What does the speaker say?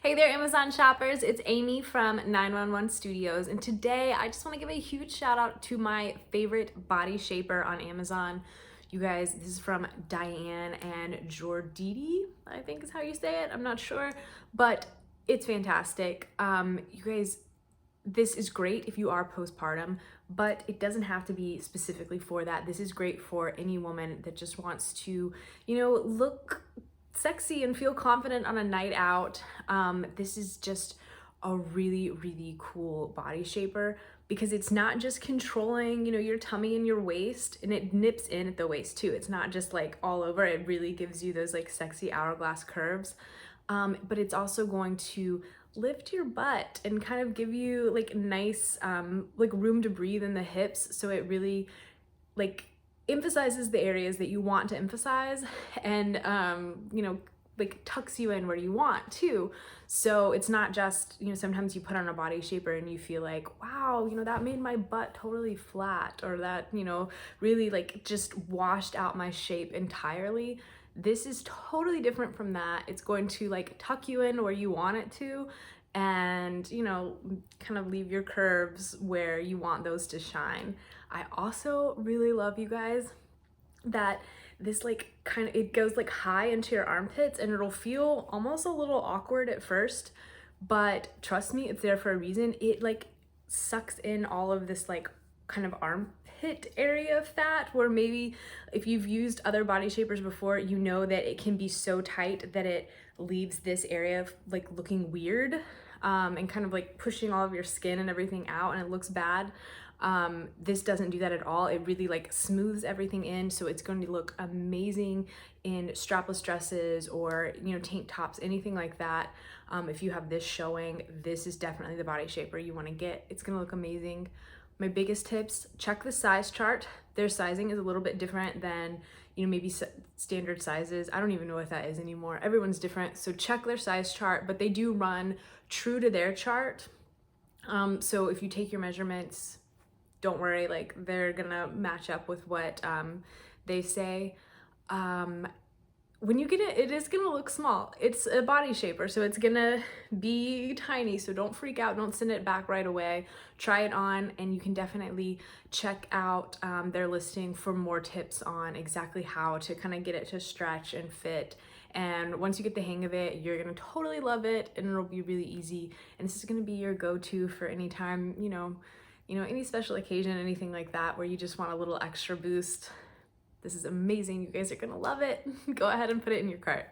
Hey there, Amazon shoppers. It's Amy from 911 Studios, and today I just want to give a huge shout out to my favorite body shaper on Amazon. You guys, this is from DIANE and GEORDI, I think is how you say it. I'm not sure, but it's fantastic. You guys, this is great if you are postpartum, but it doesn't have to be specifically for that. This is great for any woman that just wants to, look sexy and feel confident on a night out. This is just a really cool body shaper because it's not just controlling, your tummy and your waist, and it nips in at the waist too. It's not just like all over. It really gives you those like sexy hourglass curves. But it's also going to lift your butt and kind of give you like nice like room to breathe in the hips, so it really like emphasizes the areas that you want to emphasize, and like tucks you in where you want too. So it's not just, sometimes you put on a body shaper and you feel like, wow, that made my butt totally flat, or that, really like just washed out my shape entirely. This is totally different from that. It's going to like tuck you in where you want it to, and kind of leave your curves where you want those to shine. I also really love, you guys, that this like it goes like high into your armpits, and it'll feel almost a little awkward at first, but trust me, it's there for a reason. It like sucks in all of this like kind of armpit area fat, where maybe if you've used other body shapers before, you know that it can be so tight that it leaves this area like looking weird, and kind of like pushing all of your skin and everything out, and it looks bad. This doesn't do that at all. It really like smooths everything in, so it's going to look amazing in strapless dresses or tank tops, anything like that. If you have this showing, this is definitely the body shaper you want to get. It's gonna look amazing. My biggest tips: check the size chart. Their sizing is a little bit different than maybe standard sizes. I don't even know what that is anymore. Everyone's different, so check their size chart, but they do run true to their chart. So if you take your measurements, don't worry, like they're gonna match up with what they say. When you get it, it is gonna look small. It's a body shaper, so it's gonna be tiny, so don't freak out, don't send it back right away. Try it on, and you can definitely check out their listing for more tips on exactly how to kind of get it to stretch and fit. And once you get the hang of it, you're gonna totally love it, and it'll be really easy. And this is gonna be your go-to for any time, any special occasion, anything like that, where you just want a little extra boost. This is amazing. You guys are gonna love it. Go ahead and put it in your cart.